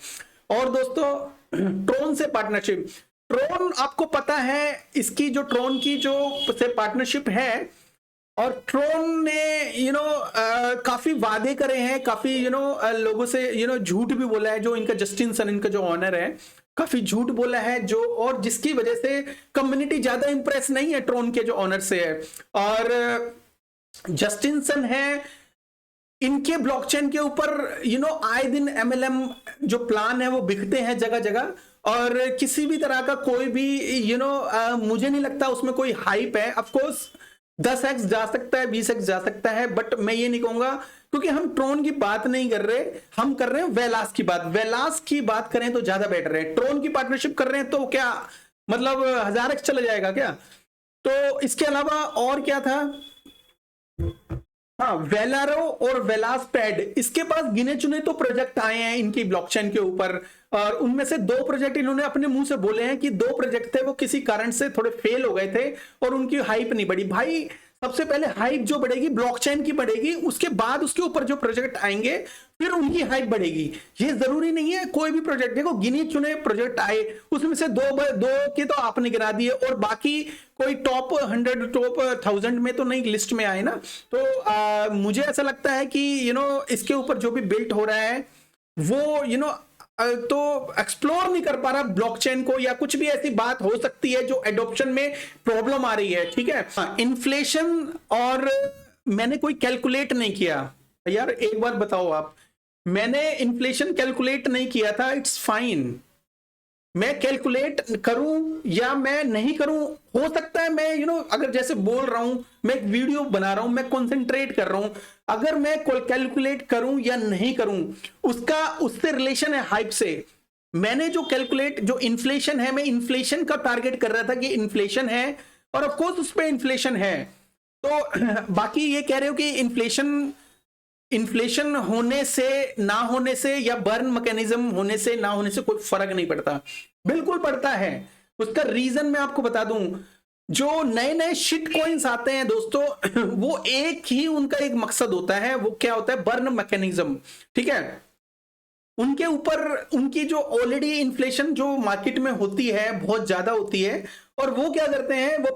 और दोस्तों ट्रोन से पार्टनरशिप, ट्रोन आपको पता है इसकी जो ट्रोन की जो से पार्टनरशिप है, और ट्रोन ने काफी वादे करे हैं, काफी लोगों से झूठ भी बोला है। जो इनका जस्टिन सन, इनका जो ऑनर है, काफी झूठ बोला है जो, और जिसकी वजह से कम्युनिटी ज्यादा इंप्रेस नहीं है ट्रोन के जो ऑनर से है। और जस्टिन सन है, इनके ब्लॉकचेन के ऊपर आए दिन MLM जो प्लान है वो बिकते हैं जगह जगह, और किसी भी तरह का कोई भी मुझे नहीं लगता उसमें कोई हाइप है। ऑफकोर्स 10x जा सकता है, 20x जा सकता है, बट मैं ये नहीं कहूंगा, क्योंकि हम ट्रोन की बात नहीं कर रहे, हम कर रहे हैं वेलास की बात। वेलास की बात करें तो ज्यादा बेटर है। ट्रोन की पार्टनरशिप कर रहे हैं तो क्या मतलब 1000x चला जाएगा क्या? तो इसके अलावा और क्या था? हाँ, वेलारो और वेलास पैड, इसके पास गिने चुने तो प्रोजेक्ट आए हैं इनकी ब्लॉकचेन के ऊपर, और उनमें से 2 प्रोजेक्ट इन्होंने अपने मुंह से बोले हैं कि 2 प्रोजेक्ट थे वो किसी कारण से थोड़े फेल हो गए थे और उनकी हाइप नहीं बढ़ी। भाई सबसे पहले हाइप जो बढ़ेगी ब्लॉकचेन की बढ़ेगी, उसके बाद उसके ऊपर जो प्रोजेक्ट आएंगे फिर उनकी हाइप बढ़ेगी। ये जरूरी नहीं है कोई भी प्रोजेक्ट, देखो गिने चुने प्रोजेक्ट आए, उसमें से 2 के तो आपने गिरा दिए, और बाकी कोई टॉप 100 टॉप 1000 में तो नहीं लिस्ट में आए ना। तो मुझे ऐसा लगता है कि इसके ऊपर जो भी बिल्ट हो रहा है वो तो एक्सप्लोर नहीं कर पा रहा ब्लॉकचेन को, या कुछ भी ऐसी बात हो सकती है जो एडॉप्शन में प्रॉब्लम आ रही है। ठीक है, इन्फ्लेशन, और मैंने कोई कैलकुलेट नहीं किया यार, एक बार बताओ आप, मैंने इन्फ्लेशन कैलकुलेट नहीं किया था, इट्स फाइन। मैं कैलकुलेट करूं या मैं नहीं करूं, हो सकता है मैं अगर जैसे बोल रहा हूं, मैं एक वीडियो बना रहा हूं, मैं कंसंट्रेट कर रहा हूं, अगर मैं कैलकुलेट करूं या नहीं करूं उससे रिलेशन है हाइप से। मैंने जो कैलकुलेट, जो इन्फ्लेशन है, मैं इन्फ्लेशन का टारगेट कर रहा था कि इन्फ्लेशन है, और ऑफ कोर्स उस पर इन्फ्लेशन है। तो बाकी ये कह रहे हो कि इन्फ्लेशन होने से ना होने से, या बर्न मैकेनिज्म होने से ना होने से कोई फर्क नहीं पड़ता, बिल्कुल पड़ता है। उसका रीजन मैं आपको बता दूं, जो नए नए शिट कॉइन्स आते हैं दोस्तों वो एक ही उनका एक मकसद होता है, वो क्या होता है? Burn mechanism. ठीक है, उनके ऊपर उनकी जो ऑलरेडी इन्फ्लेशन जो मार्केट में होती है बहुत ज्यादा होती है, और वो क्या करते हैं, वो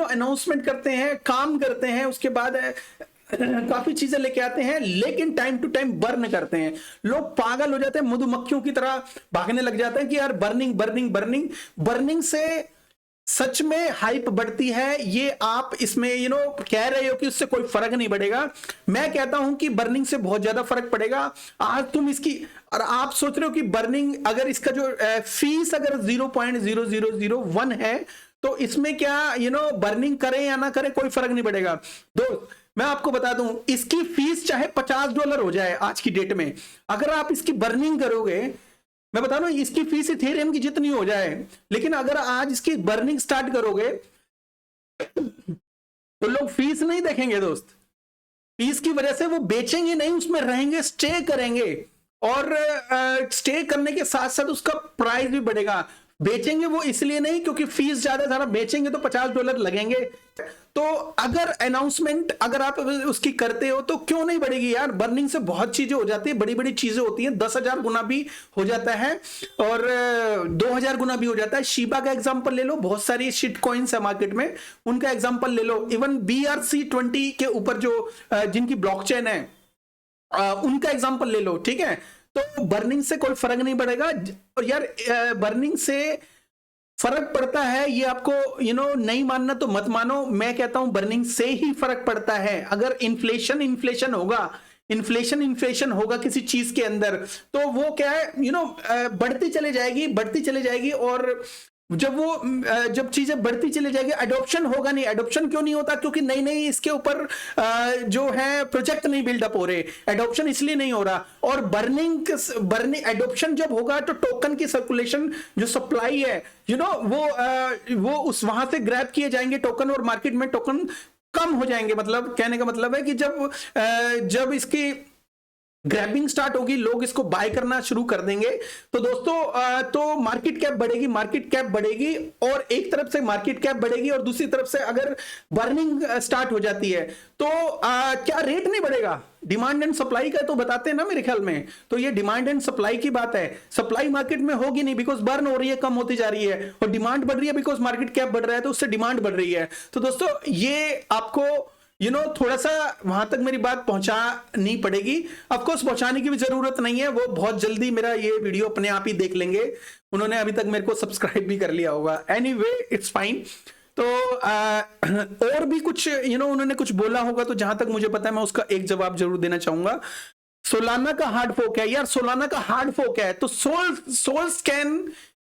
अनाउंसमेंट करते हैं, काम करते हैं, उसके बाद काफी चीजें लेके आते हैं, लेकिन टाइम टू टाइम बर्न करते हैं। लोग पागल हो जाते हैं, मधुमक्खियों की तरह भागने लग जाते हैं कि यार बर्निंग बर्निंग बर्निंग। बर्निंग से सच में हाइप बढ़ती है, ये आप इसमें कह रहे हो कि उससे कोई फर्क नहीं पड़ेगा। मैं कहता हूं कि बर्निंग से बहुत ज्यादा फर्क पड़ेगा। आज तुम इसकी, और आप सोच रहे हो कि बर्निंग, अगर इसका जो फीस अगर 0.0001 है तो इसमें क्या बर्निंग करें या ना करें कोई फर्क नहीं पड़ेगा। दोस्त मैं आपको बता दूं, इसकी फीस चाहे $50 हो जाए आज की डेट में, अगर आप इसकी बर्निंग करोगे, मैं बता रहा हूं इसकी फीस इथेरियम की जितनी हो जाए, लेकिन अगर आज इसकी बर्निंग स्टार्ट करोगे तो लोग फीस नहीं देखेंगे दोस्त। फीस की वजह से वो बेचेंगे नहीं, उसमें रहेंगे, स्टे करेंगे, और स्टे करने के साथ साथ उसका प्राइस भी बढ़ेगा। बेचेंगे वो इसलिए नहीं क्योंकि फीस ज्यादा बेचेंगे तो $50 लगेंगे। तो अगर अनाउंसमेंट अगर आप उसकी करते हो तो क्यों नहीं बढ़ेगी यार? बर्निंग से बहुत चीजें हो जाती है, बड़ी बड़ी चीजें होती हैं, 10,000 गुना भी हो जाता है, और 2,000 गुना भी हो जाता है। शीबा का एग्जांपल ले लो, बहुत सारी शिट कॉइन्स है मार्केट में, उनका एग्जांपल ले लो। इवन BRC20 के ऊपर जो जिनकी ब्लॉकचेन है उनका एग्जांपल ले लो। ठीक है, तो बर्निंग से कोई फर्क नहीं पड़ेगा। और यार बर्निंग से फर्क पड़ता है, ये आपको नहीं मानना तो मत मानो, मैं कहता हूं बर्निंग से ही फर्क पड़ता है। अगर इन्फ्लेशन होगा किसी चीज के अंदर, तो वो क्या है बढ़ती चले जाएगी, और जब चीजें बढ़ती चली जाएगी, एडॉप्शन होगा नहीं। एडॉप्शन क्यों नहीं होता? क्योंकि नई नई इसके ऊपर जो है प्रोजेक्ट नहीं बिल्डअप हो रहे। एडॉप्शन इसलिए नहीं हो रहा। और बर्निंग एडॉप्शन जब होगा तो टोकन की सर्कुलेशन जो सप्लाई है वो उस वहां से ग्रैब किए जाएंगे टोकन, और मार्केट में टोकन कम हो जाएंगे। मतलब कहने का मतलब है कि जब इसकी ग्रैबिंग स्टार्ट होगी, लोग इसको बाय करना शुरू कर देंगे। तो दोस्तों तो मार्केट कैप बढ़ेगी, मार्केट कैप बढ़ेगी, और एक तरफ से मार्केट कैप बढ़ेगी और दूसरी तरफ से अगर बर्निंग स्टार्ट हो जाती है तो क्या रेट नहीं बढ़ेगा? डिमांड एंड सप्लाई का तो बताते हैं ना मेरे ख्याल में। तो ये डिमांड एंड सप्लाई की बात है। सप्लाई मार्केट में होगी नहीं बिकॉज बर्न हो रही है, कम होती जा रही है, और डिमांड बढ़ रही है बिकॉज मार्केट कैप बढ़ रहा है, तो उससे डिमांड बढ़ रही है। तो दोस्तों ये आपको थोड़ा सा वहां तक मेरी बात पहुंचानी पड़ेगी। ऑफ कोर्स पहुंचाने की भी जरूरत नहीं है, वो बहुत जल्दी मेरा ये वीडियो अपने आप ही देख लेंगे। उन्होंने अभी तक मेरे को सब्सक्राइब भी कर लिया होगा। Anyway it's fine. तो और भी कुछ उन्होंने कुछ बोला होगा, तो जहां तक मुझे पता है मैं उसका एक जवाब जरूर देना चाहूंगा। सोलाना का हार्ड फोक है यार, सोलाना का हार्ड फोक है, तो सोल स्कैन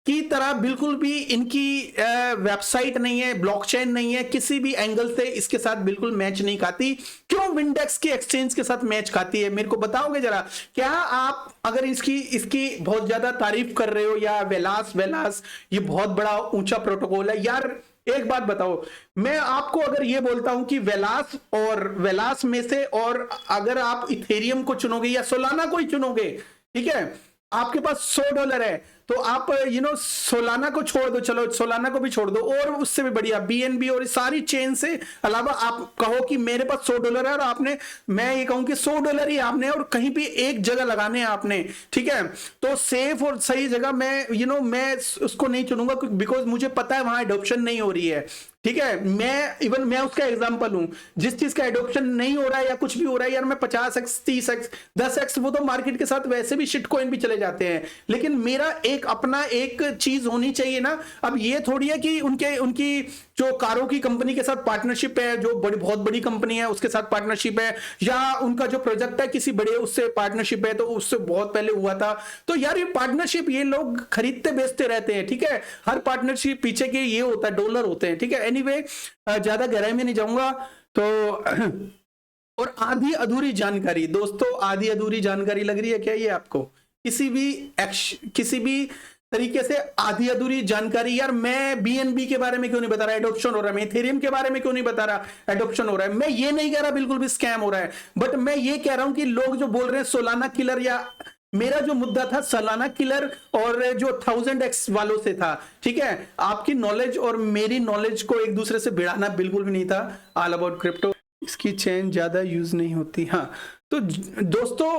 की तरह बिल्कुल भी इनकी वेबसाइट नहीं है, ब्लॉकचेन नहीं है, किसी भी एंगल से इसके साथ बिल्कुल मैच नहीं खाती। क्यों विंडेक्स की एक्सचेंज के साथ मैच खाती है, मेरे को बताओगे जरा? क्या आप अगर इसकी बहुत ज्यादा तारीफ कर रहे हो, या वेलास ये बहुत बड़ा ऊंचा प्रोटोकॉल है यार, एक बात बताओ, मैं आपको अगर ये बोलता हूं कि वेलास में से, और अगर आप इथेरियम को चुनोगे या सोलाना को ही चुनोगे, ठीक है, आपके पास $100 है, तो आप सोलाना को छोड़ दो, चलो सोलाना को भी छोड़ दो, और उससे भी बढ़िया BNB और सारी चेन से अलावा आप कहो कि मेरे पास $100 है, और मैं ये कहूं कि $100 ही आपने और कहीं भी एक जगह लगाने हैं आपने, ठीक है, तो सेफ और सही जगह मैं उसको नहीं चुनूंगा बिकॉज मुझे पता है वहां एडॉप्शन नहीं हो रही है, ठीक है। मैं उसका एग्जांपल हूं, जिस चीज का एडॉप्शन नहीं हो रहा है या कुछ भी हो रहा है यार, मैं 50x 30x 10x, वो तो मार्केट के साथ वैसे भी शिट कॉइन भी चले जाते हैं, लेकिन मेरा अपना एक चीज होनी चाहिए ना। अब ये थोड़ी है कि उनकी जो कारों की कंपनी के साथ पार्टनरशिप है, जो बहुत बड़ी कंपनी है उसके साथ पार्टनरशिप है, या उनका जो प्रोजेक्ट है किसी बड़े उससे पार्टनरशिप है, तो उससे बहुत पहले हुआ था। तो यार ये पार्टनरशिप ये लोग खरीदते बेचते रहते हैं, ठीक है, हर पार्टनरशिप पीछे के ये होता है, डॉलर होते हैं, ठीक है। एनीवे ज्यादा गहराई में नहीं जाऊंगा। तो और आधी अधूरी जानकारी, दोस्तों आधी अधूरी जानकारी लग रही है क्या ये आपको? किसी भी तरीके से आधी अधूरी जानकारी यार। मैं BNB के बारे में क्यों नहीं बता रहा एडॉप्शन हो रहा है, मैं इथेरियम के बारे में क्यों नहीं बता रहा एडॉप्शन हो रहा है, मैं ये नहीं कह रहा बिल्कुल भी स्कैम हो रहा है, बट मैं ये कह रहा हूं कि लोग जो बोल रहे हैं सोलाना किलर, या मेरा जो मुद्दा था सोलाना किलर और जो 1000x वालों से था, ठीक है, आपकी नॉलेज और मेरी नॉलेज को एक दूसरे से भिड़ाना बिल्कुल भी नहीं था। ऑल अबाउट क्रिप्टो, इसकी चेन ज्यादा यूज नहीं होती। हाँ तो दोस्तों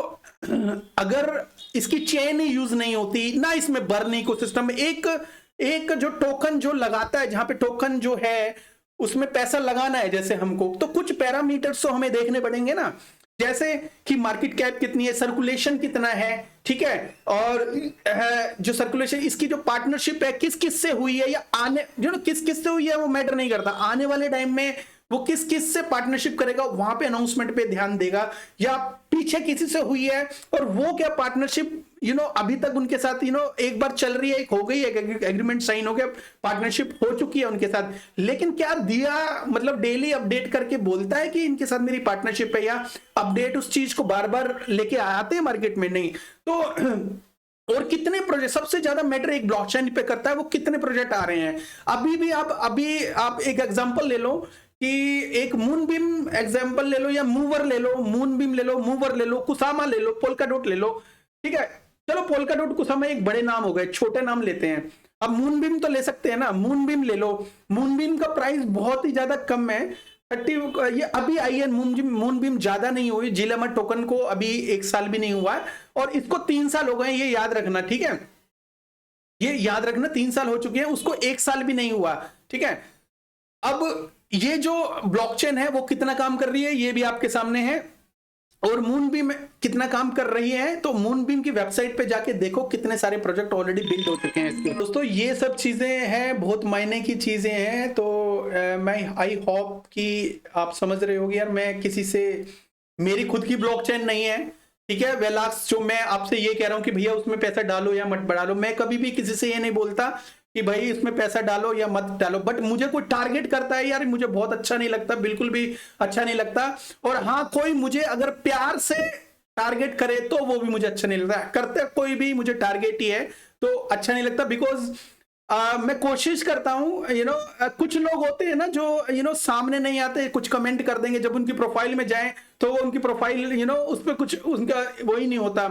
अगर इसकी चेन ही यूज नहीं होती ना, इसमें बर्न इकोसिस्टम में एक जो टोकन जो लगाता है, जहां पे टोकन जो है उसमें पैसा लगाना है जैसे हमको, तो कुछ पैरामीटर्स तो हमें देखने पड़ेंगे ना, जैसे कि मार्केट कैप कितनी है, सर्कुलेशन कितना है, ठीक है, और जो सर्कुलेशन इसकी जो पार्टनरशिप है किस किस से हुई है, या आने किस किस से हुई है वो मैटर नहीं करता, आने वाले टाइम में वो किस किस से पार्टनरशिप करेगा वहां पे अनाउंसमेंट पे ध्यान देगा, या पीछे किसी से हुई है और वो क्या पार्टनरशिप अभी तक उनके साथ एक बार चल रही है, एक हो गई है, एग्रीमेंट साइन हो गया, पार्टनरशिप हो चुकी है उनके साथ, लेकिन क्या दिया मतलब डेली अपडेट करके बोलता है कि इनके साथ मेरी पार्टनरशिप है, या अपडेट उस चीज को बार बार लेके आते हैं मार्केट में? नहीं। तो और कितने प्रोजेक्ट, सबसे ज्यादा मैटर एक ब्लॉकचेन पे करता है, वो कितने प्रोजेक्ट आ रहे हैं। अभी आप एक एग्जांपल ले लो कि एक मूनबीम एग्जांपल ले लो, या मूवर ले लो, मूनबीम ले लो, मूवर ले लो, कुसामा ले लो, पोल्काडॉट ले लो, ठीक है, चलो पोल्काडॉट कुसामा एक बड़े नाम हो गए, छोटे नाम लेते हैं। अब मूनबीम तो ले सकते हैं ना, मूनबीम ले लो, मूनबीम का प्राइस बहुत ही ज्यादा कम है, 30, ये अभी आई है मूनबीम, ज्यादा नहीं हुई, जिलेमा टोकन को अभी 1 साल भी नहीं हुआ है, और इसको 3 साल हो गए, ये याद रखना, ठीक है, ये याद रखना 3 साल हो चुके हैं, उसको 1 साल भी नहीं हुआ, ठीक है। अब ये जो ब्लॉकचेन है वो कितना काम कर रही है ये भी आपके सामने है, और मूनबीम कितना काम कर रही है, तो मूनबीम की वेबसाइट पे जाके देखो कितने सारे प्रोजेक्ट ऑलरेडी बिल्ड हो चुके हैं इसके। दोस्तों ये सब चीजें हैं, बहुत मायने की चीजें हैं, तो मैं आई होप कि आप समझ रहे होगे यार, मैं किसी से, मेरी खुद की ब्लॉकचेन नहीं है, ठीक है, वेलाक्स जो मैं आपसे ये कह रहा हूं कि भैया उसमें पैसा डालो या मत डालो, मैं कभी भी किसी से ये नहीं बोलता कि भाई इसमें पैसा डालो या मत डालो, बट मुझे कोई टारगेट करता है यार, मुझे बहुत अच्छा नहीं लगता, बिल्कुल भी अच्छा नहीं लगता। और हाँ, कोई मुझे अगर प्यार से टारगेट करे तो वो भी मुझे अच्छा नहीं लगता, करते कोई भी मुझे टारगेट ही है तो अच्छा नहीं लगता, बिकॉज मैं कोशिश करता हूँ, कुछ लोग होते हैं ना जो सामने नहीं आते, कुछ कमेंट कर देंगे, जब उनकी प्रोफाइल में जाएं तो वो उनकी प्रोफाइल उस पर कुछ उनका वही नहीं होता।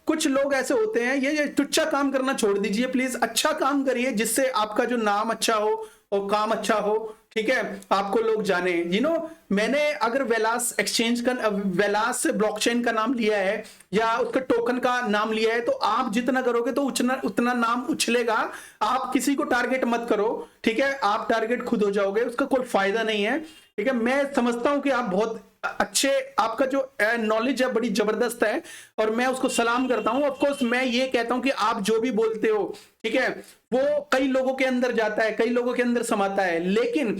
कुछ लोग ऐसे होते हैं, ये तुच्छा काम करना छोड़ दीजिए प्लीज, अच्छा काम करिए जिससे आपका जो नाम अच्छा हो और काम अच्छा हो, ठीक है, आपको लोग जाने। मैंने अगर वेलास एक्सचेंज का, वेलास ब्लॉकचेन का नाम लिया है या उसका टोकन का नाम लिया है, तो आप जितना करोगे तो उतना नाम उछलेगा। आप किसी को टारगेट मत करो, ठीक है, आप टारगेट खुद हो जाओगे, उसका कोई फायदा नहीं है, ठीक है। मैं समझता हूं कि आप बहुत अच्छे, आपका जो नॉलेज है बड़ी जबरदस्त है और मैं उसको सलाम करता हूं। ऑफ कोर्स मैं ये कहता हूं कि आप जो भी बोलते हो, ठीक है, वो कई लोगों के अंदर जाता है, कई लोगों के अंदर समाता है, लेकिन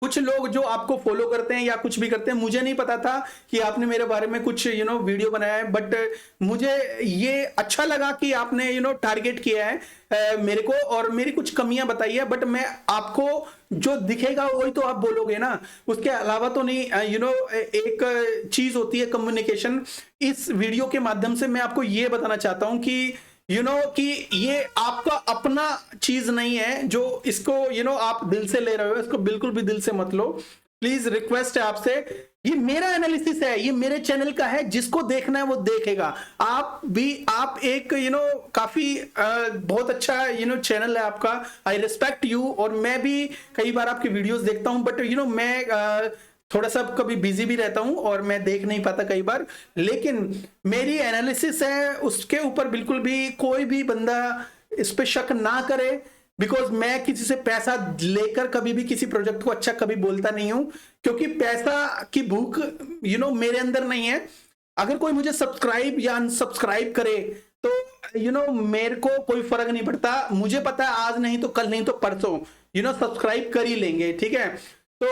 कुछ लोग जो आपको फॉलो करते हैं या कुछ भी करते हैं, मुझे नहीं पता था कि आपने मेरे बारे में कुछ वीडियो बनाया है, बट मुझे ये अच्छा लगा कि आपने टारगेट किया है मेरे को और मेरी कुछ कमियां बताई है, बट मैं आपको जो दिखेगा वही तो आप बोलोगे ना, उसके अलावा तो नहीं। एक चीज होती है कम्युनिकेशन। इस वीडियो के माध्यम से मैं आपको ये बताना चाहता हूं कि कि ये आपका अपना चीज नहीं है जो इसको आप दिल से ले रहे हो, इसको बिल्कुल भी दिल से मत लो। प्लीज रिक्वेस्ट है आपसे, ये मेरा एनालिसिस है, ये मेरे चैनल का है, जिसको देखना है वो देखेगा। आप एक काफी बहुत अच्छा चैनल है आपका, आई रिस्पेक्ट यू, और मैं भी कई बार आपकी वीडियोस देखता हूं, बट मैं थोड़ा सा कभी बिजी भी रहता हूं और मैं देख नहीं पाता कई बार, लेकिन मेरी एनालिसिस है उसके ऊपर बिल्कुल भी कोई भी बंदा इस पे शक ना करे, बिकॉज मैं किसी से पैसा लेकर कभी भी किसी प्रोजेक्ट को अच्छा कभी बोलता नहीं हूं, क्योंकि पैसा की भूख मेरे अंदर नहीं है। अगर कोई मुझे सब्सक्राइब या अनसब्सक्राइब करे तो मेरे को कोई फर्क नहीं पड़ता, मुझे पता है आज नहीं तो कल नहीं तो परसों सब्सक्राइब कर ही लेंगे, ठीक है। तो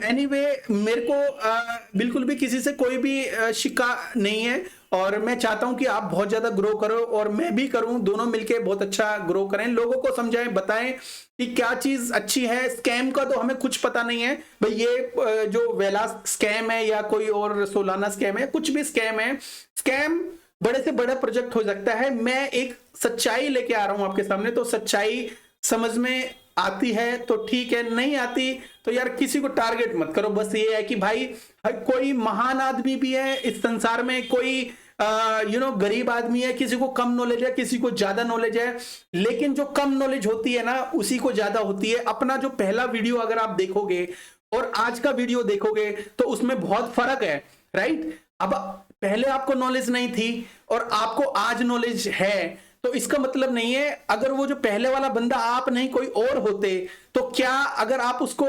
एनीवे मेरे को बिल्कुल भी किसी से कोई भी शिका नहीं है, और मैं चाहता हूं कि आप बहुत ज्यादा ग्रो करो और मैं भी करूं, दोनों मिलके बहुत अच्छा ग्रो करें, लोगों को समझाएं, बताएं कि क्या चीज अच्छी है। स्कैम का तो हमें कुछ पता नहीं है भाई, ये जो वेलास स्कैम है या कोई और सोलाना स्कैम है, कुछ भी स्कैम है, स्कैम बड़े से बड़ा प्रोजेक्ट हो सकता है। मैं एक सच्चाई लेके आ रहा हूं आपके सामने, तो सच्चाई समझ में आती है तो ठीक है, नहीं आती तो यार किसी को टारगेट मत करो। बस ये है कि भाई कोई महान आदमी भी है इस संसार में, कोई गरीब आदमी है, किसी को कम नॉलेज है, किसी को ज्यादा नॉलेज है, लेकिन जो कम नॉलेज होती है ना उसी को ज्यादा होती है। अपना जो पहला वीडियो अगर आप देखोगे और आज का वीडियो देखोगे तो उसमें बहुत फर्क है, राइट। अब पहले आपको नॉलेज नहीं थी और आपको आज नॉलेज है, तो इसका मतलब नहीं है अगर वो जो पहले वाला बंदा आप नहीं कोई और होते तो क्या, अगर आप उसको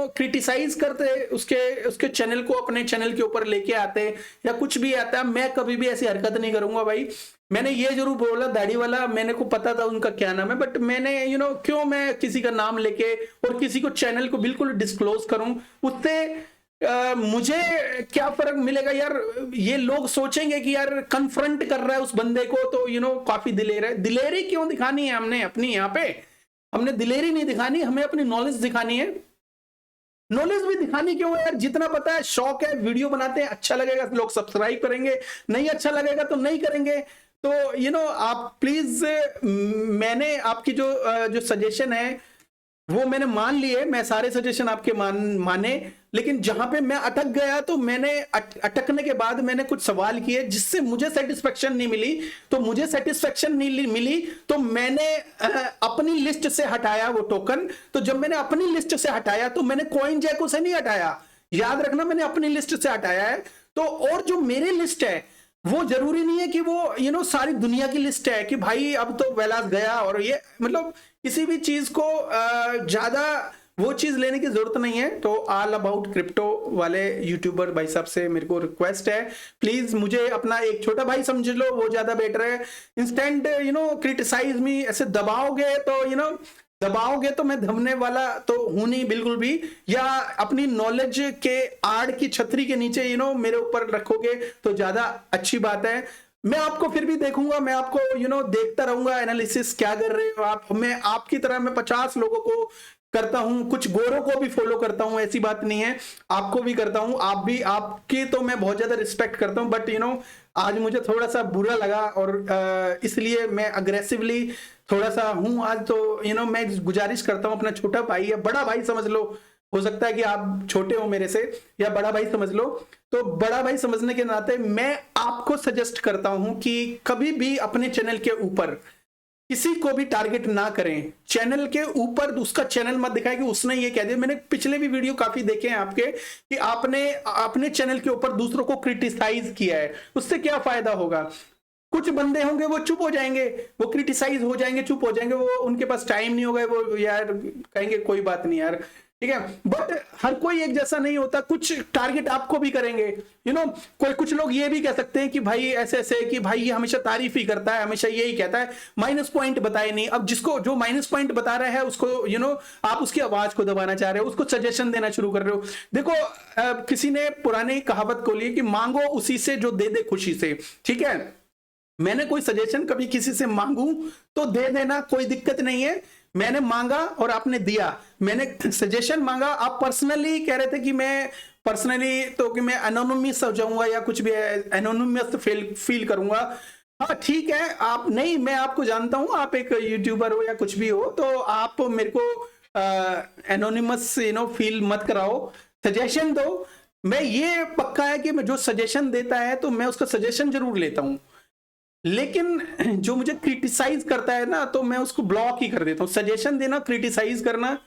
क्रिटिसाइज करते, उसके चैनल को अपने चैनल के ऊपर लेके आते या कुछ भी आता, मैं कभी भी ऐसी हरकत नहीं करूंगा भाई। मैंने ये जरूर बोला, दाढ़ी वाला मेरे को पता था उनका क्या नाम है, बट मैंने क्यों मैं किसी का नाम लेके और किसी को चैनल को बिल्कुल डिस्क्लोज करूं, उससे मुझे क्या फर्क मिलेगा यार। ये लोग सोचेंगे कि यार कन्फ्रंट कर रहा है उस बंदे को तो काफी दिलेर है। दिलेरी क्यों दिखानी है हमने अपनी, यहाँ पे हमने दिलेरी नहीं दिखानी, हमें अपनी नॉलेज दिखानी है। नॉलेज भी दिखानी क्यों है यार, जितना पता है शौक है, वीडियो बनाते हैं, अच्छा लगेगा लोग सब्सक्राइब करेंगे, नहीं अच्छा लगेगा तो नहीं करेंगे। तो आप प्लीज, मैंने आपकी जो सजेशन है वो मैंने मान लिए, मैं सारे सजेशन आपके माने, लेकिन जहां पे मैं अटक गया तो मैंने अटकने के बाद मैंने कुछ सवाल किए जिससे मुझे सेटिस्फेक्शन नहीं मिली, तो मुझे सेटिस्फेक्शन नहीं मिली तो मैंने अपनी लिस्ट से हटाया वो टोकन। तो जब मैंने अपनी लिस्ट से हटाया तो मैंने कॉइन जैको से नहीं हटाया, याद रखना, मैंने अपनी लिस्ट से हटाया है। तो और जो मेरी लिस्ट है वो जरूरी नहीं है कि वो सारी दुनिया की लिस्ट है कि भाई अब तो वेलास गया, और ये मतलब किसी भी चीज को ज्यादा वो चीज लेने की जरूरत नहीं है। तो ऑल अबाउट क्रिप्टो वाले यूट्यूबर भाई साहब से मेरे को रिक्वेस्ट है, प्लीज मुझे अपना एक छोटा भाई समझ लो, वो ज्यादा बेटर है। इंस्टेंट क्रिटिसाइज मी ऐसे दबाओगे तो मैं दबने वाला तो हूं नहीं बिल्कुल भी, या अपनी नॉलेज के आड़ की छतरी के नीचे मेरे ऊपर रखोगे तो ज्यादा अच्छी बात है। मैं आपको फिर भी देखूंगा, मैं आपको देखता रहूंगा, एनालिसिस क्या कर रहे हो आप। मैं आपकी तरह मैं 50 लोगों को करता हूं, कुछ गोरों को भी फॉलो करता हूं, ऐसी बात नहीं है, आपको भी करता हूं। आप भी, आपकी तो मैं बहुत ज्यादा रिस्पेक्ट करता हूं, बट आज मुझे थोड़ा सा बुरा लगा और इसलिए मैं अग्रेसिवली थोड़ा सा हूं आज, तो मैं गुजारिश करता हूं, अपना छोटा भाई या बड़ा भाई समझ लो, हो सकता है कि आप छोटे हो मेरे से, या बड़ा भाई समझ लो, तो बड़ा भाई समझने के नाते मैं आपको सजेस्ट करता हूं कि कभी भी अपने चैनल के ऊपर किसी को भी टारगेट ना करें। चैनल के ऊपर उसका चैनल मत दिखाए कि उसने ये कह दिया। मैंने पिछले भी वीडियो काफी देखे हैं आपके कि आपने अपने चैनल के ऊपर दूसरों को क्रिटिसाइज किया है, उससे क्या फायदा होगा? कुछ बंदे होंगे वो चुप हो जाएंगे, वो क्रिटिसाइज हो जाएंगे, चुप हो जाएंगे, वो उनके पास टाइम नहीं होगा, वो यार कहेंगे कोई बात नहीं यार, ठीक है। बट हर कोई एक जैसा नहीं होता, कुछ टारगेट आपको भी करेंगे। कोई कुछ लोग ये भी कह सकते हैं कि भाई ऐसे ऐसे, कि भाई ये हमेशा तारीफ ही करता है, हमेशा यही कहता है, माइनस पॉइंट बताए नहीं। अब जिसको जो माइनस पॉइंट बता रहा है उसको आप उसकी आवाज को दबाना चाह रहे हो, उसको सजेशन देना शुरू कर रहे हो। देखो किसी ने पुरानी कहावत को ली कि मांगो उसी से जो दे दे खुशी से, ठीक है। मैंने कोई सजेशन कभी किसी से मांगू तो दे देना, कोई दिक्कत नहीं है। मैंने मांगा और आपने दिया। मैंने सजेशन मांगा, आप पर्सनली कह रहे थे कि मैं पर्सनली तो कि मैं एनोनिमस हो जाऊंगा या कुछ भी एनोनिमस फील करूंगा। हाँ ठीक है, आप नहीं, मैं आपको जानता हूं, आप एक यूट्यूबर हो या कुछ भी हो, तो आप मेरे को एनोनिमस फील मत कराओ, सजेशन दो। मैं ये पक्का है कि मैं जो सजेशन देता है तो मैं उसका सजेशन जरूर लेता हूं, लेकिन जो मुझे क्रिटिसाइज करता है ना तो मैं उसको ब्लॉक ही कर देता हूं। सजेशन देना, क्रिटिसाइज करना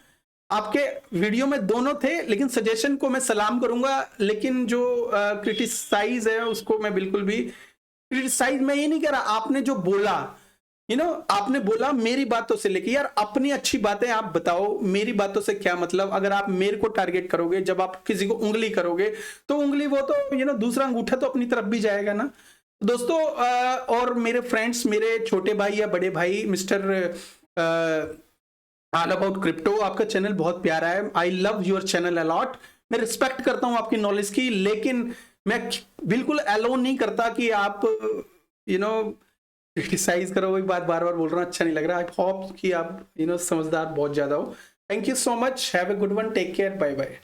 आपके वीडियो में दोनों थे, लेकिन सजेशन को मैं सलाम करूंगा, लेकिन जो क्रिटिसाइज है उसको मैं बिल्कुल भी क्रिटिसाइज मैं ये नहीं कह रहा। आपने जो बोला आपने बोला मेरी बातों से लेके, यार अपनी अच्छी बातें आप बताओ, मेरी बातों से क्या मतलब? अगर आप मेरे को टारगेट करोगे, जब आप किसी को उंगली करोगे तो उंगली वो तो दूसरा अंगूठा तो अपनी तरफ भी जाएगा ना। दोस्तों और मेरे फ्रेंड्स, मेरे छोटे भाई या बड़े भाई, मिस्टर ऑल अबाउट क्रिप्टो, आपका चैनल बहुत प्यारा है, I love your channel a lot. मैं रिस्पेक्ट करता हूं आपकी नॉलेज की, लेकिन मैं बिल्कुल अलोन नहीं करता कि आप क्रिटिसाइज करो। वही बात बार बार बोल रहा हूँ, अच्छा नहीं लग रहा। आई होप कि आप समझदार बहुत ज्यादा हो। Thank you so much, have a good one, take care, bye bye.